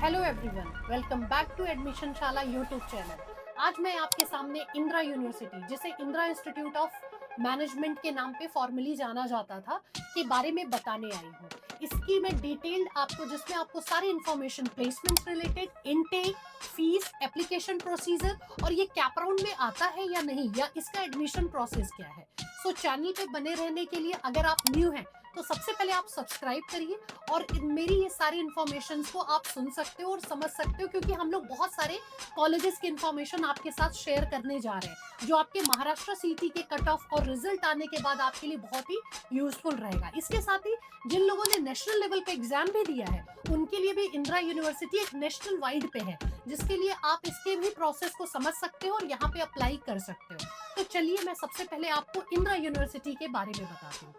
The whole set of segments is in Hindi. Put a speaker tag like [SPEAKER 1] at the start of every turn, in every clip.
[SPEAKER 1] Hello everyone, welcome back to Admission Shala YouTube channel. आज मैं आपके सामने इंदिरा यूनिवर्सिटी, जिसे इंदिरा इंस्टीट्यूट ऑफ मैनेजमेंट के नाम पे फॉर्मली जाना जाता था, के बारे में बताने आई हूँ। इसकी मैं डिटेल्ड आपको, जिसमें आपको सारी information placement related, intake, fees, application procedure और ये कैप राउंड में आता है या नहीं, या इसका एडमिशन प्रोसेस क्या है। सो चैनल पे बने रहने के लिए अगर आप न्यू हैं तो सबसे पहले आप सब्सक्राइब करिए और मेरी ये सारी इन्फॉर्मेशन को आप सुन सकते हो और समझ सकते हो, क्योंकि हम लोग बहुत सारे कॉलेजेस की इन्फॉर्मेशन आपके साथ शेयर करने जा रहे हैं, जो आपके महाराष्ट्र सीटी के कट ऑफ और रिजल्ट आने के बाद आपके लिए बहुत ही यूजफुल रहेगा। इसके साथ ही जिन लोगों ने नेशनल लेवल पे एग्जाम भी दिया है, उनके लिए भी इंदिरा यूनिवर्सिटी एक नेशनल वाइड पे है, जिसके लिए आप इसके भी प्रोसेस को समझ सकते हो और यहाँ पे अप्लाई कर सकते हो। तो चलिए मैं सबसे पहले आपको इंदिरा यूनिवर्सिटी के बारे में बताती हूँ।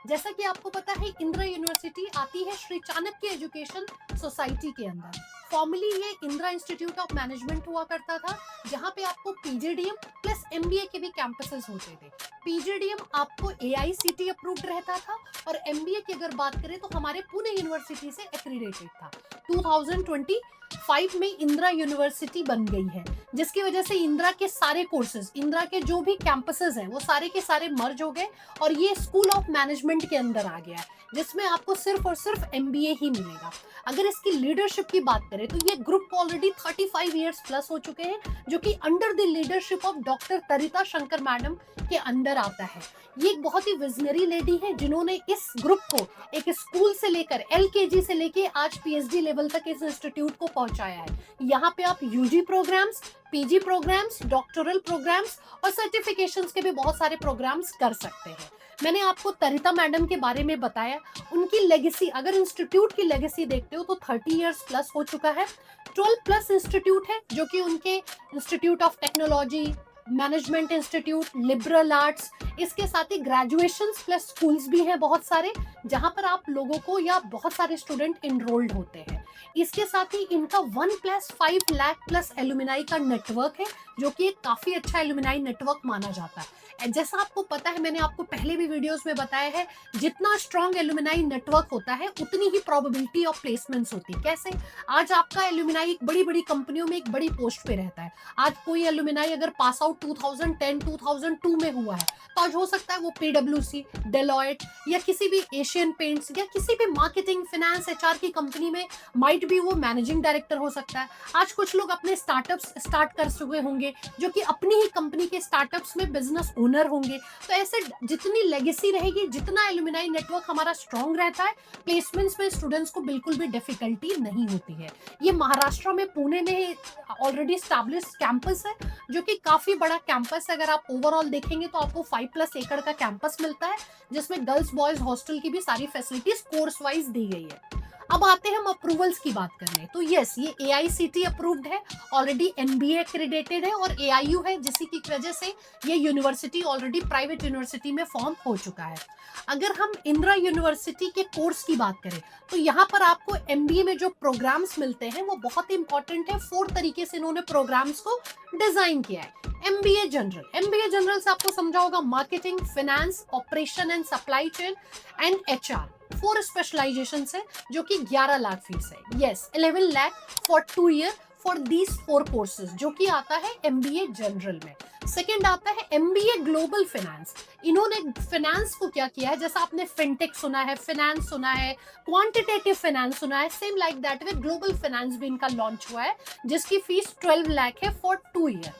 [SPEAKER 1] जैसा कि आपको पता है, इंदिरा यूनिवर्सिटी आती है श्री चाणक्य एजुकेशन सोसाइटी के अंदर। फॉर्मली ये इंदिरा इंस्टीट्यूट ऑफ मैनेजमेंट हुआ करता था, जहाँ पे आपको पीजीडीएम प्लस एमबीए के भी कैंपसेस होते थे। पीजीडीएम आपको एआईसीटी अप्रूव्ड रहता था और एमबीए की अगर बात करें तो हमारे पुणे यूनिवर्सिटी से एक्रीडेटेड था। 2025 में इंदिरा यूनिवर्सिटी बन गई है, जिसकी वजह से इंदिरा के सारे कोर्सेज, इंदिरा के जो भी कैंपसेस हैं, वो सारे के सारे मर्ज हो गए और ये स्कूल ऑफ मैनेजमेंट के अंदर आ गया है, जिसमें आपको सिर्फ और सिर्फ एमबीए ही मिलेगा। अगर इसकी लीडरशिप की बात करें तो ये ग्रुप ऑलरेडी 35 इयर्स प्लस हो चुके हैं, जो कि under the leadership of doctor Tarita Shankar madam के अंदर आता है। ये एक बहुत ही विजनरी लेडी है, जिन्होंने इस ग्रुप को एक स्कूल से लेकर एलकेजी से लेके आज पीएचडी लेवल तक इस इंस्टीट्यूट को पहुंचाया है। यहाँ पे आप UG programmes, PG programmes, doctoral programmes और सर्टिफिकेशंस के भी बहुत सारे प्रोग्राम्स कर सकते हैं। मैंने आपको तरिता मैडम के बारे में बताया। उनकी लेगेसी, अगर इंस्टीट्यूट की लेगेसी देखते हो तो 30 इयर्स प्लस हो चुका है। 12 प्लस इंस्टीट्यूट है, जो कि उनके institute of technology, management institute, liberal arts, इसके साथ ही ग्रेजुएशन प्लस स्कूल्स भी हैं बहुत सारे, जहां पर आप लोगों को या बहुत सारे स्टूडेंट इनरोल्ड होते हैं। इसके साथ ही इनका 1+5 लाख प्लस एलुमिनाई का नेटवर्क है, जो कि एक काफी अच्छा एलुमिनाई नेटवर्क माना जाता है। जैसा आपको पता है, मैंने आपको पहले भी वीडियोस में बताया है, जितना स्ट्रॉन्ग एलुमिनाई नेटवर्क होता है उतनी ही प्रोबेबिलिटी ऑफ प्लेसमेंट्स होती है। कैसे? आज आपका एलुमिनाई एक बड़ी बड़ी कंपनियों में एक बड़ी पोस्ट पे रहता है। आज कोई एलुमिनाई अगर पास आउट 2010-2002 में हुआ है, तो आज हो सकता है वो पीडब्ल्यूसी, डेलॉयट या किसी भी एशियन पेंट्स या किसी भी मार्केटिंग, फाइनेंस, एचआर की कंपनी में माइट भी वो मैनेजिंग डायरेक्टर हो सकता है। आज कुछ लोग अपने स्टार्टअप्स स्टार्ट कर चुके होंगे, जो कि अपनी ही कंपनी के स्टार्टअप्स में बिजनेस ओनर होंगे। तो ऐसे जितनी लेगेसी रहेगी, जितना एलुमिनाई नेटवर्क हमारा स्ट्रॉन्ग रहता है, प्लेसमेंट्स में स्टूडेंट्स को बिल्कुल भी डिफिकल्टी नहीं होती है। ये महाराष्ट्र में पुणे में ऑलरेडी स्टैब्लिश कैंपस है, जो कि काफी बड़ा कैंपस है। अगर आप ओवरऑल देखेंगे तो आपको 5+ एकड़ का कैंपस मिलता है, जिसमें गर्ल्स बॉयज हॉस्टल की भी सारी फैसिलिटीज कोर्स वाइज दी गई है। अब आते हैं हम अप्रूवल्स की बात करने। तो यस, ये एआईसीटी अप्रूव्ड है, ऑलरेडी एनबीए एक्रेडिटेड है और एआईयू है, जिसकी की वजह से ये यूनिवर्सिटी ऑलरेडी प्राइवेट यूनिवर्सिटी में फॉर्म हो चुका है। अगर हम इंदिरा यूनिवर्सिटी के कोर्स की बात करें तो यहाँ पर आपको एमबीए में जो प्रोग्राम्स मिलते हैं वो बहुत ही इंपॉर्टेंट है। 4 तरीके से इन्होंने प्रोग्राम्स को डिजाइन किया है। एमबीए जनरल, एमबीए जनरल से आपको समझा होगा marketing, finance, operation and supply chain and HR. 4 specialisation है, जो कि 11 लाख फीस है। Yes, 11 lakh for 2 year for these 4 courses, जो कि आता है एमबीए जनरल में। सेकेंड आता है एमबीए ग्लोबल फाइनेंस। इन्होंने फाइनेंस को क्या किया है, जैसा आपने फिनटेक सुना है, फाइनेंस सुना है, क्वांटिटेटिव फाइनेंस सुना है, same like that way global finance भी इनका लॉन्च हुआ है, जिसकी फीस 12 लाख है फॉर 2 ईयर।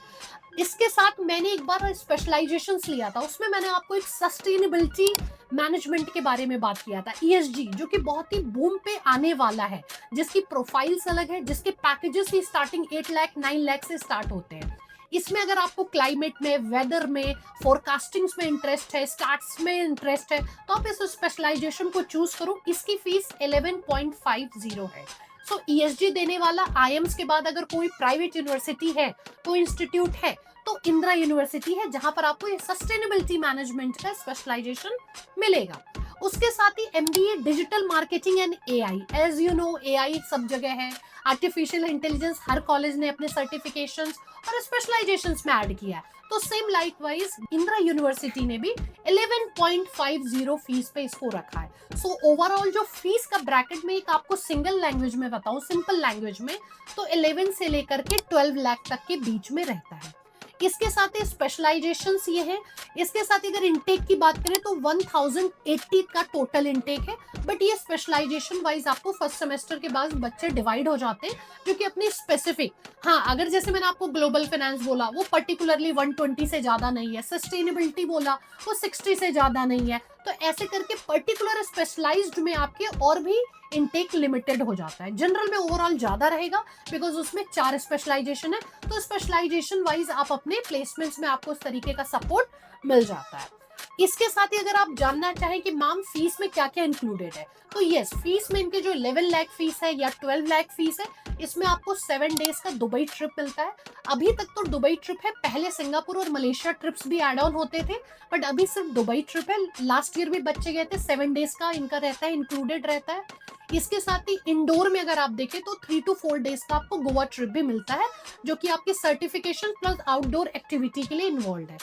[SPEAKER 1] इसके साथ मैंने एक बार स्पेशलाइजेशंस लिया था, उसमें मैंने आपको एक सस्टेनेबिलिटी मैनेजमेंट के बारे में बात किया था, ईएसजी, जो कि बहुत ही बूम पे आने वाला है, जिसकी प्रोफाइल्स अलग है, जिसके पैकेजेस ही स्टार्टिंग 8 लाख 9 लाख से स्टार्ट होते हैं। इसमें अगर आपको क्लाइमेट में, वेदर में, फोरकास्टिंग्स में इंटरेस्ट है, स्टार्ट्स में इंटरेस्ट है, तो आप इस स्पेशलाइजेशन को चूज करो। इसकी फीस 11.50 है। सो ईएसजी देने वाला आईएम्स के बाद अगर कोई प्राइवेट यूनिवर्सिटी है, कोई इंस्टीट्यूट है, तो इंदिरा यूनिवर्सिटी है, जहां पर आपको ये सस्टेनेबिलिटी मैनेजमेंट का स्पेशलाइजेशन मिलेगा। उसके साथ ही MBA digital marketing and AI. As you know AI सब जगह है, आर्टिफिशियल इंटेलिजेंस हर कॉलेज ने अपने सर्टिफिकेशंस और स्पेशलाइजेशंस में ऐड किया है। तो सेम लाइकवाइज इंदिरा यूनिवर्सिटी ने भी 11.50 फीस पे इसको रखा है। सो ओवरऑल जो फीस का ब्रैकेट में एक आपको सिंगल लैंग्वेज में बताऊं, सिंपल लैंग्वेज में, तो 11 से लेकर के 12 लाख तक के बीच में रहता है। इसके साथ ही स्पेशलाइजेशंस ये हैं। इसके साथ अगर इनटेक की बात करें तो 1080 का टोटल इनटेक है, बट ये स्पेशलाइजेशन वाइज आपको फर्स्ट सेमेस्टर के बाद बच्चे डिवाइड हो जाते हैं, जो कि अपनी स्पेसिफिक, हाँ अगर जैसे मैंने आपको ग्लोबल फाइनेंस बोला वो पर्टिकुलरली 120 से ज्यादा नहीं है, सस्टेनेबिलिटी बोला वो 60 से ज्यादा नहीं है, तो ऐसे करके पर्टिकुलर स्पेशलाइज्ड में आपके और भी इनटेक लिमिटेड हो जाता है। जनरल में ओवरऑल ज्यादा रहेगा बिकॉज उसमें 4 स्पेशलाइजेशन है, तो स्पेशलाइजेशन वाइज आप अपने प्लेसमेंट्स में आपको उस तरीके का सपोर्ट मिल जाता है। इसके साथ ही अगर आप जानना चाहें कि मैम फीस में क्या क्या इंक्लूडेड है, तो यस, फीस में इनके जो 11 लाख फीस है या 12 लाख फीस है, इसमें आपको 7 डेज का दुबई ट्रिप मिलता है। अभी तक तो दुबई ट्रिप है, पहले सिंगापुर और मलेशिया ट्रिप्स भी एड ऑन होते थे, बट अभी सिर्फ दुबई ट्रिप है। लास्ट ईयर भी बच्चे गए थे, 7 डेज का इनका रहता है, इंक्लूडेड रहता है। इसके साथ ही इंडोर में अगर आप देखें तो 3 to 4 डेज का आपको गोवा ट्रिप भी मिलता है, जो कि आपकी सर्टिफिकेशन प्लस आउटडोर एक्टिविटी के लिए इन्वॉल्व है।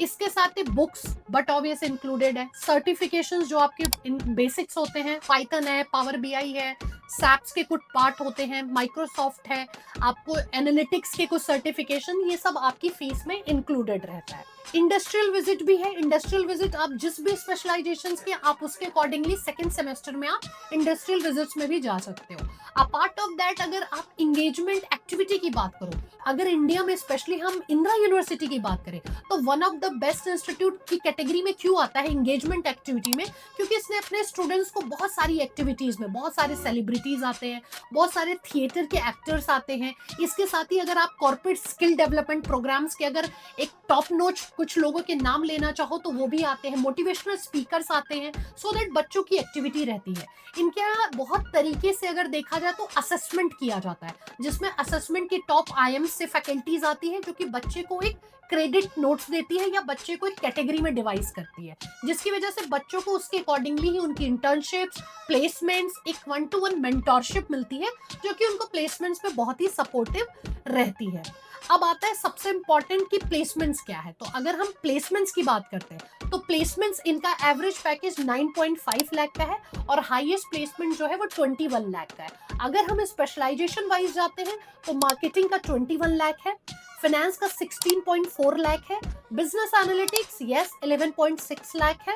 [SPEAKER 1] इसके साथ ही बुक्स बट ऑब्वियस इंक्लूडेड है, सर्टिफिकेशंस जो आपके बेसिक्स होते हैं, पाइथन है, पावर बीआई है, सैप्स के कुछ पार्ट होते हैं, माइक्रोसॉफ्ट है, आपको एनालिटिक्स के कुछ सर्टिफिकेशन, ये सब आपकी फीस में इंक्लूडेड रहता है। इंडस्ट्रियल विजिट भी है। इंडस्ट्रियल विजिट आप जिस भी स्पेशलाइजेशन के आप उसके अकॉर्डिंगली सेकंड सेमेस्टर में आप इंडस्ट्रियल विजिट्स में भी जा सकते हो। अपार्ट ऑफ दैट अगर आप इंगेजमेंट एक्टिविटी की बात करो, अगर इंडिया में स्पेशली हम इंदिरा यूनिवर्सिटी की बात करें तो one of the best institute की कैटेगरी में क्यों आता है इंगेजमेंट एक्टिविटी में, क्योंकि इसने अपने स्टूडेंट्स को बहुत सारी एक्टिविटीज में, बहुत सारे सेलिब्रिटीज आते हैं, बहुत सारे थिएटर के एक्टर्स आते हैं। इसके साथ ही अगर आप कॉर्पोरेट स्किल डेवलपमेंट प्रोग्राम्स के अगर एक टॉप नोच कुछ लोगों के नाम लेना चाहो तो वो भी आते हैं, मोटिवेशनल स्पीकर्स आते हैं, सो दैट बच्चों की एक्टिविटी रहती है। इनके यहाँ बहुत तरीके से अगर देखा जाए तो असेसमेंट किया जाता है, जिसमें असेसमेंट की टॉप आईएम्स से फैकल्टीज आती है, जो कि बच्चे को एक क्रेडिट नोट्स देती है या बच्चे को एक कैटेगरी में डिवाइस करती है, जिसकी वजह से बच्चों को उसके अकॉर्डिंगली ही उनकी इंटर्नशिप्स, प्लेसमेंट्स, एक 1-to-1 मेंटोरशिप मिलती है, जो कि उनको प्लेसमेंट्स में बहुत ही सपोर्टिव रहती है। अब आता है सबसे इंपॉर्टेंट कि प्लेसमेंट्स क्या है। तो अगर हम प्लेसमेंट्स की बात करते हैं तो प्लेसमेंट्स इनका एवरेज पैकेज 9.5 लाख का है और हाईएस्ट प्लेसमेंट जो है वो 21 लाख का है। अगर हम स्पेशलाइजेशन वाइज जाते हैं तो मार्केटिंग का 21 लाख है, फाइनेंस का 16.4 लाख है, बिजनेस एनालिटिक्स यस 11.6 लाख है,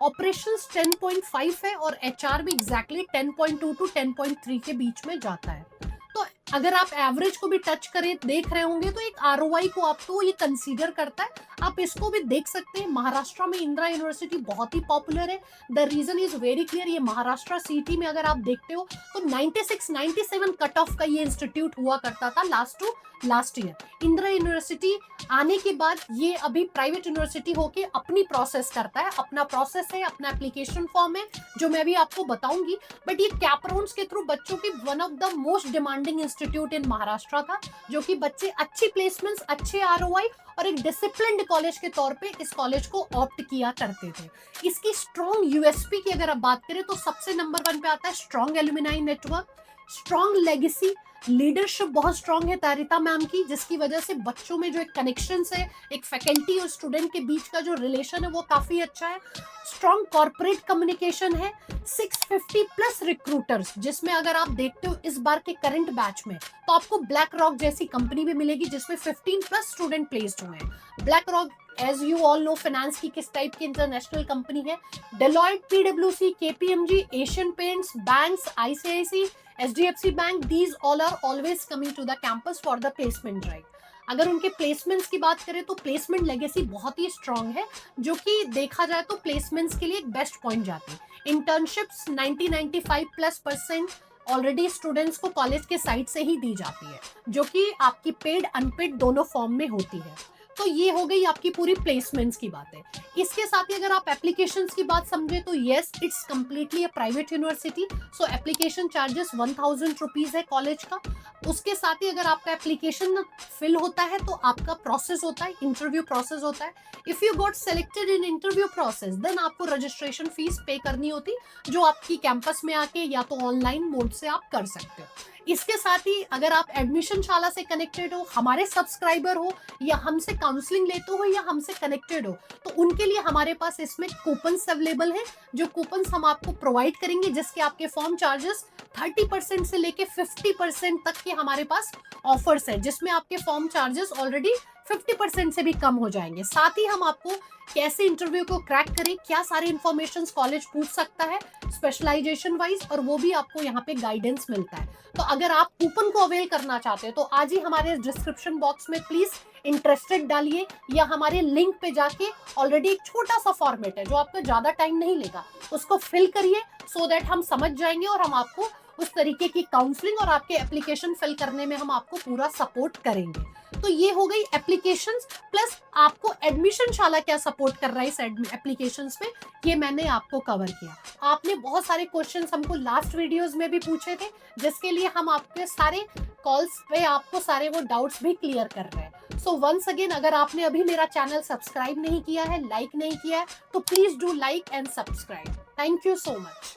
[SPEAKER 1] ऑपरेशंस 10.5 है और एचआर भी एग्जैक्टली 10.2 to 10.3 के बीच में जाता है। तो अगर आप एवरेज को भी टच करें देख रहे होंगे तो एक आरओआई को आपको ये कंसीडर करता है। आप इसको भी देख सकते हैं, महाराष्ट्र में इंदिरा यूनिवर्सिटी बहुत ही पॉपुलर है। The reason is very clear, ये महाराष्ट्र सिटी में अगर आप देखते हो तो 96-97 कट ऑफ का ये इंस्टीट्यूट हुआ करता था लास्ट ईयर। इंदिरा यूनिवर्सिटी आने के बाद ये अभी प्राइवेट यूनिवर्सिटी होके अपनी प्रोसेस करता है, अपना प्रोसेस है, अपना एप्लीकेशन फॉर्म है, जो मैं भी आपको बताऊंगी। बट ये कैपराउंड्स के थ्रू बच्चों की one of the most demanding institute इन महाराष्ट्र था, जो कि बच्चे अच्छी प्लेसमेंट्स, अच्छे आरओआई और एक डिसिप्लिन्ड कॉलेज के तौर पे इस कॉलेज को ऑप्ट किया करते थे। इसकी स्ट्रॉन्ग यूएसपी की अगर आप बात करें तो सबसे नंबर 1 पे आता है strong alumni network, strong legacy, leadership बहुत स्ट्रॉन्ग है तारिता मैम की, जिसकी वजह से बच्चों में जो एक कनेक्शन है, एक फैकल्टी और स्टूडेंट के बीच का जो रिलेशन है वो काफी अच्छा है। स्ट्रॉन्ग कॉर्पोरेट कम्युनिकेशन है, 650 प्लस रिक्रूटर्स, जिसमें अगर आप देखते हो इस बार के करंट बैच में तो आपको ब्लैक रॉक जैसी कंपनी भी मिलेगी जिसमें 15 प्लस स्टूडेंट प्लेस्ड हुए हैं। BlackRock as you all know finance की किस टाइप की इंटरनेशनल कंपनी है। डेलॉयट, पीडब्ल्यूसी, KPMG, Asian Paints, banks, ICICI, HDFC bank, these all are always coming to the campus for the placement drive। अगर उनके प्लेसमेंट्स की बात करें तो प्लेसमेंट लेगेसी बहुत ही स्ट्रॉन्ग है, जो कि देखा जाए तो प्लेसमेंट्स के लिए एक बेस्ट पॉइंट जाती है। इंटर्नशिप्स 90-95% ऑलरेडी स्टूडेंट्स को कॉलेज के साइड से ही दी जाती है, जो कि आपकी पेड अनपेड दोनों फॉर्म में होती है। तो ये हो गई आपकी पूरी प्लेसमेंट्स की बातें। इसके साथ ही अगर आप एप्लीकेशंस की बात समझे तो yes, it's completely a private university, so application charges 1000 rupees है कॉलेज का। उसके साथ ही अगर आपका एप्लीकेशन फिल होता है तो आपका प्रोसेस होता है, इंटरव्यू प्रोसेस होता है। If you got selected in interview process then आपको रजिस्ट्रेशन फीस पे करनी होती, जो आपकी कैंपस में आके या तो ऑनलाइन मोड से आप कर सकते हो। इसके साथ ही अगर आप एडमिशन शाला से कनेक्टेड हो, हमारे सब्सक्राइबर हो, या हमसे काउंसलिंग लेते हो, या हमसे कनेक्टेड हो, तो उनके लिए हमारे पास इसमें कूपन्स अवेलेबल है। जो कूपन्स हम आपको प्रोवाइड करेंगे जिसके आपके फॉर्म चार्जेस 30% से लेके 50% तक के हमारे पास ऑफर्स है, जिसमें आपके फॉर्म चार्जेस ऑलरेडी 50% से भी कम हो जाएंगे। साथ ही हम आपको कैसे इंटरव्यू को क्रैक करें, क्या सारे इंफॉर्मेशन कॉलेज पूछ सकता है स्पेशलाइजेशन वाइज, और वो भी आपको यहाँ पे गाइडेंस मिलता है। तो अगर आप कूपन को अवेल करना चाहते हो तो आज ही हमारे डिस्क्रिप्शन बॉक्स में प्लीज इंटरेस्टेड डालिए, या हमारे लिंक पे जाके ऑलरेडी एक छोटा सा फॉर्मेट है जो आपको ज्यादा टाइम नहीं लेगा, उसको फिल करिए, सो दैट हम समझ जाएंगे और हम आपको उस तरीके की काउंसलिंग और आपके एप्लीकेशन फिल करने में हम आपको पूरा सपोर्ट करेंगे। तो ये हो गई एप्लीकेशंस, प्लस आपको एडमिशन शाला क्या सपोर्ट कर रहा है इस एप्लीकेशंस में, ये मैंने आपको कवर किया। आपने बहुत सारे क्वेश्चंस हमको लास्ट वीडियोस में भी पूछे थे, जिसके लिए हम आपके सारे कॉल्स पे आपको सारे वो डाउट्स भी क्लियर कर रहे हैं। सो वंस अगेन, अगर आपने अभी मेरा चैनल सब्सक्राइब नहीं किया है, लाइक नहीं किया है, तो please do like and subscribe. Thank you so much.